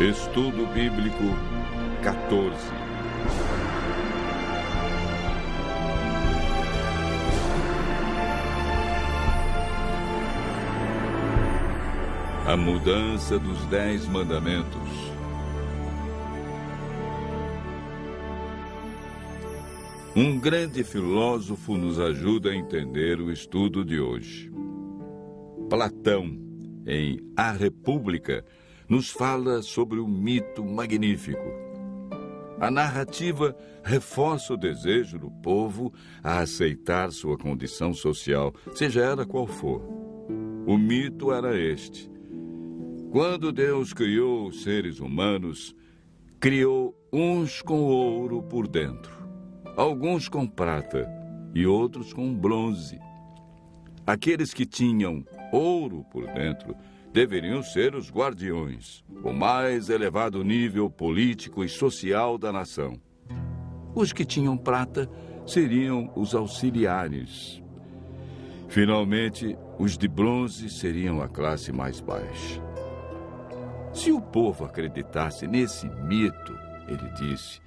Estudo Bíblico 14. A mudança dos 10 mandamentos. Um grande filósofo nos ajuda a entender o estudo de hoje. Platão, em A República, nos fala sobre o mito magnífico. A narrativa reforça o desejo do povo a aceitar sua condição social, seja ela qual for. O mito era este: quando Deus criou os seres humanos, criou uns com ouro por dentro, alguns com prata e outros com bronze. Aqueles que tinham ouro por dentro deveriam ser os guardiões, o mais elevado nível político e social da nação. Os que tinham prata seriam os auxiliares. Finalmente, os de bronze seriam a classe mais baixa. Se o povo acreditasse nesse mito, ele disse,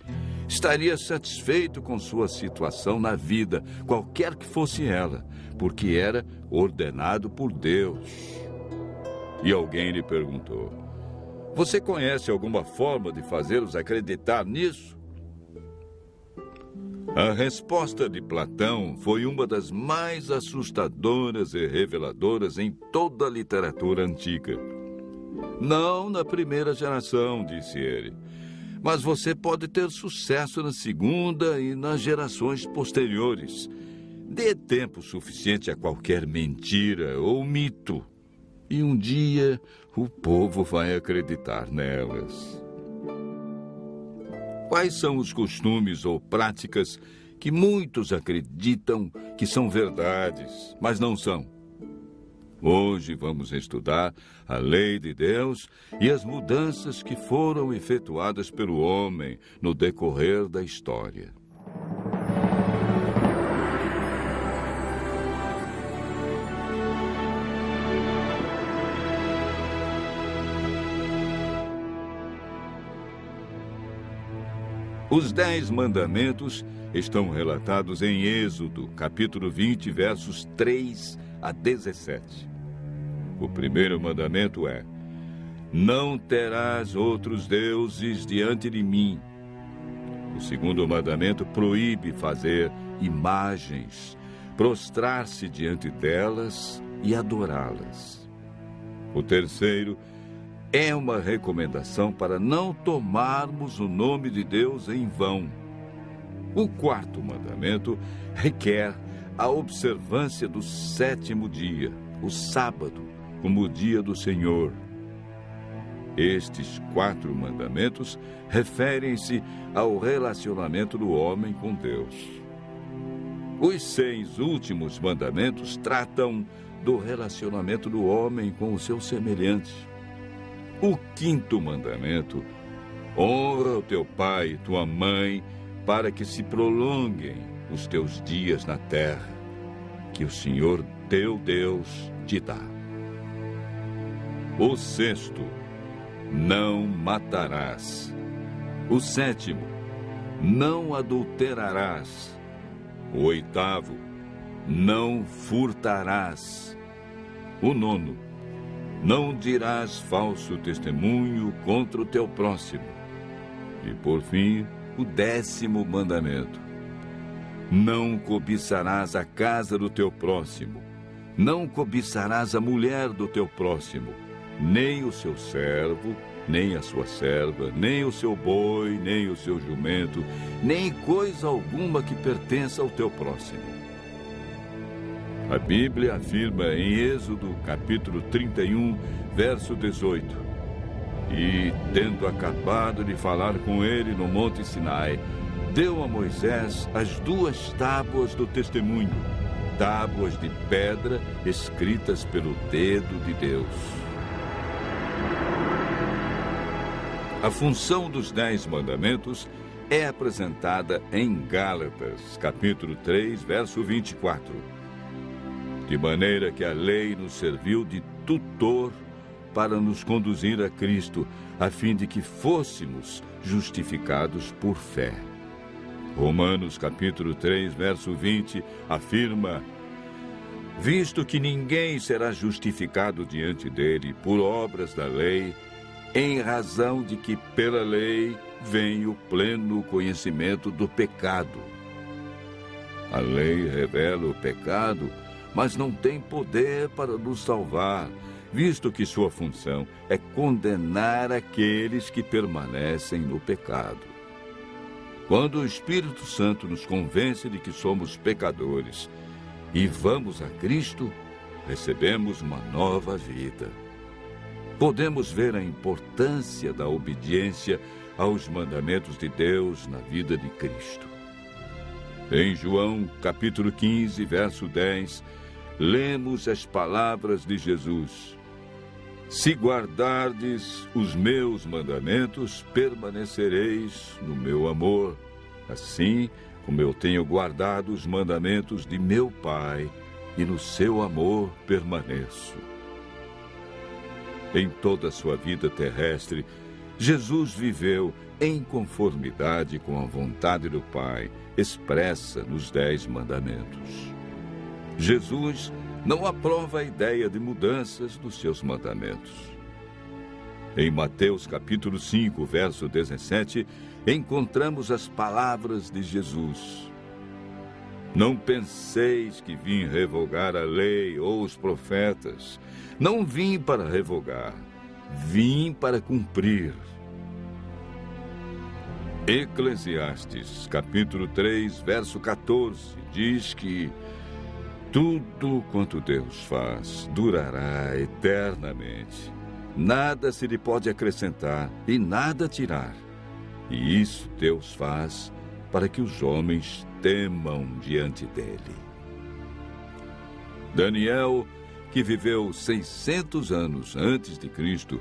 estaria satisfeito com sua situação na vida, qualquer que fosse ela, porque era ordenado por Deus. E alguém lhe perguntou: você conhece alguma forma de fazê-los acreditar nisso? A resposta de Platão foi uma das mais assustadoras e reveladoras em toda a literatura antiga. Não na primeira geração, disse ele, mas você pode ter sucesso na segunda e nas gerações posteriores. Dê tempo suficiente a qualquer mentira ou mito, e um dia o povo vai acreditar nelas. Quais são os costumes ou práticas que muitos acreditam que são verdades, mas não são? Hoje vamos estudar a lei de Deus e as mudanças que foram efetuadas pelo homem no decorrer da história. Os 10 mandamentos estão relatados em Êxodo, capítulo 20, versos 3 a 17. O primeiro mandamento é: não terás outros deuses diante de mim. O segundo mandamento proíbe fazer imagens, prostrar-se diante delas e adorá-las. O terceiro é uma recomendação para não tomarmos o nome de Deus em vão. O quarto mandamento requer a observância do 7º dia, o sábado, como o dia do Senhor. Estes 4 mandamentos referem-se ao relacionamento do homem com Deus. Os 6 últimos mandamentos tratam do relacionamento do homem com o seu semelhante. O 5º mandamento: honra o teu pai e tua mãe, para que se prolonguem os teus dias na terra, que o Senhor teu Deus te dá. O 6º: não matarás. O 7º: não adulterarás. O 8º: não furtarás. O 9º: não dirás falso testemunho contra o teu próximo. E, por fim, o 10º mandamento: não cobiçarás a casa do teu próximo, não cobiçarás a mulher do teu próximo, nem o seu servo, nem a sua serva, nem o seu boi, nem o seu jumento, nem coisa alguma que pertença ao teu próximo. A Bíblia afirma em Êxodo, capítulo 31, verso 18: e, tendo acabado de falar com ele no Monte Sinai, deu a Moisés as 2 tábuas do testemunho, tábuas de pedra escritas pelo dedo de Deus. A função dos 10 mandamentos é apresentada em Gálatas, capítulo 3, verso 24. De maneira que a lei nos serviu de tutor para nos conduzir a Cristo, a fim de que fôssemos justificados por fé. Romanos capítulo 3, verso 20, afirma: visto que ninguém será justificado diante dele por obras da lei, em razão de que pela lei vem o pleno conhecimento do pecado. A lei revela o pecado, mas não tem poder para nos salvar, visto que sua função é condenar aqueles que permanecem no pecado. Quando o Espírito Santo nos convence de que somos pecadores e vamos a Cristo, recebemos uma nova vida. Podemos ver a importância da obediência aos mandamentos de Deus na vida de Cristo. Em João, capítulo 15, verso 10, lemos as palavras de Jesus: se guardardes os meus mandamentos, permanecereis no meu amor, assim como eu tenho guardado os mandamentos de meu Pai, e no seu amor permaneço. Em toda a sua vida terrestre, Jesus viveu em conformidade com a vontade do Pai, expressa nos 10 mandamentos. Jesus não aprova a ideia de mudanças dos seus mandamentos. Em Mateus capítulo 5, verso 17, encontramos as palavras de Jesus: não penseis que vim revogar a lei ou os profetas. Não vim para revogar, vim para cumprir. Eclesiastes, capítulo 3, verso 14, diz que tudo quanto Deus faz durará eternamente. Nada se lhe pode acrescentar e nada tirar. E isso Deus faz para que os homens temam diante dele. Daniel, que viveu 600 anos antes de Cristo,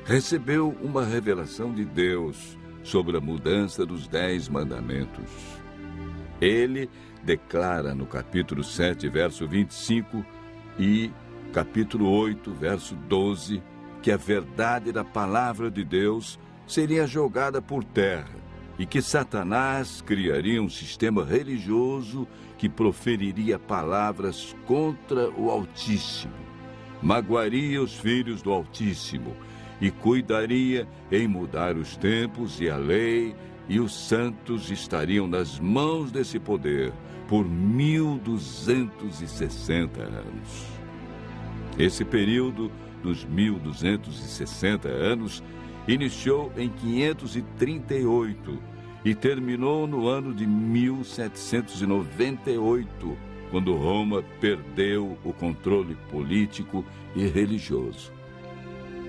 recebeu uma revelação de Deus sobre a mudança dos 10 mandamentos. Ele declara no capítulo 7, verso 25 e capítulo 8, verso 12, que a verdade da palavra de Deus seria jogada por terra e que Satanás criaria um sistema religioso que proferiria palavras contra o Altíssimo, magoaria os filhos do Altíssimo e cuidaria em mudar os tempos e a lei, e os santos estariam nas mãos desse poder por 1260 anos. Esse período dos 1260 anos iniciou em 538 e terminou no ano de 1798, quando Roma perdeu o controle político e religioso.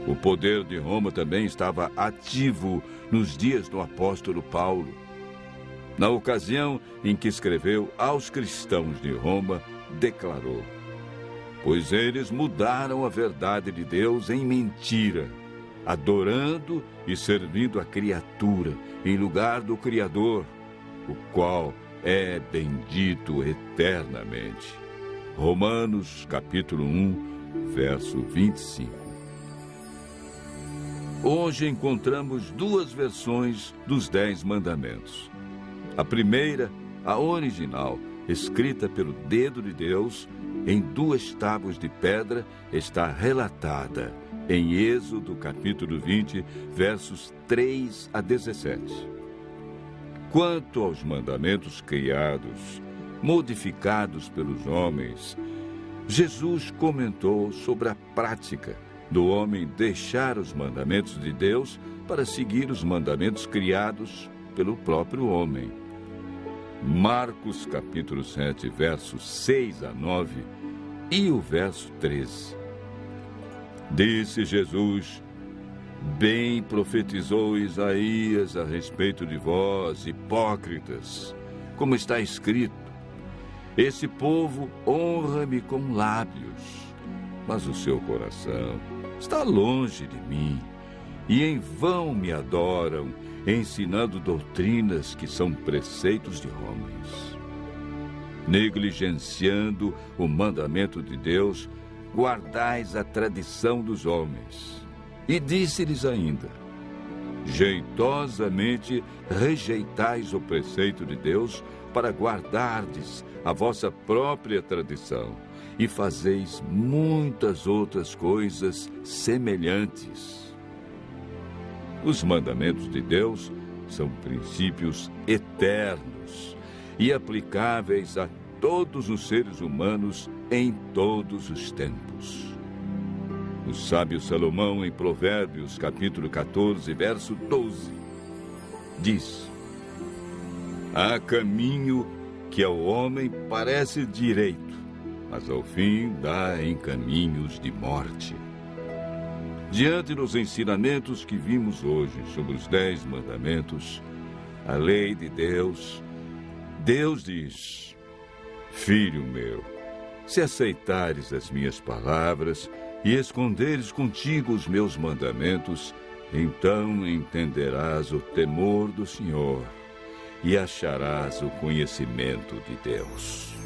O poder de Roma também estava ativo nos dias do apóstolo Paulo. Na ocasião em que escreveu aos cristãos de Roma, declarou: pois eles mudaram a verdade de Deus em mentira, adorando e servindo a criatura em lugar do Criador, o qual é bendito eternamente. Romanos capítulo 1, verso 25. Hoje encontramos 2 versões dos 10 mandamentos. A primeira, a original, escrita pelo dedo de Deus, em 2 tábuas de pedra, está relatada em Êxodo capítulo 20, versos 3 a 17. Quanto aos mandamentos criados, modificados pelos homens, Jesus comentou sobre a prática do homem deixar os mandamentos de Deus para seguir os mandamentos criados pelo próprio homem. Marcos capítulo 7, versos 6 a 9 e o verso 13. Disse Jesus: bem profetizou Isaías a respeito de vós, hipócritas, como está escrito: esse povo honra-me com lábios, mas o seu coração está longe de mim, e em vão me adoram, ensinando doutrinas que são preceitos de homens. Negligenciando o mandamento de Deus, guardais a tradição dos homens. E disse-lhes ainda: jeitosamente rejeitais o preceito de Deus para guardardes a vossa própria tradição e fazeis muitas outras coisas semelhantes. Os mandamentos de Deus são princípios eternos e aplicáveis a todos os seres humanos em todos os tempos. O sábio Salomão, em Provérbios, capítulo 14, verso 12, diz: há caminho que ao homem parece direito, mas ao fim dá em caminhos de morte. Diante dos ensinamentos que vimos hoje sobre os 10 mandamentos, a lei de Deus, Deus diz: filho meu, se aceitares as minhas palavras e esconderes contigo os meus mandamentos, então entenderás o temor do Senhor e acharás o conhecimento de Deus.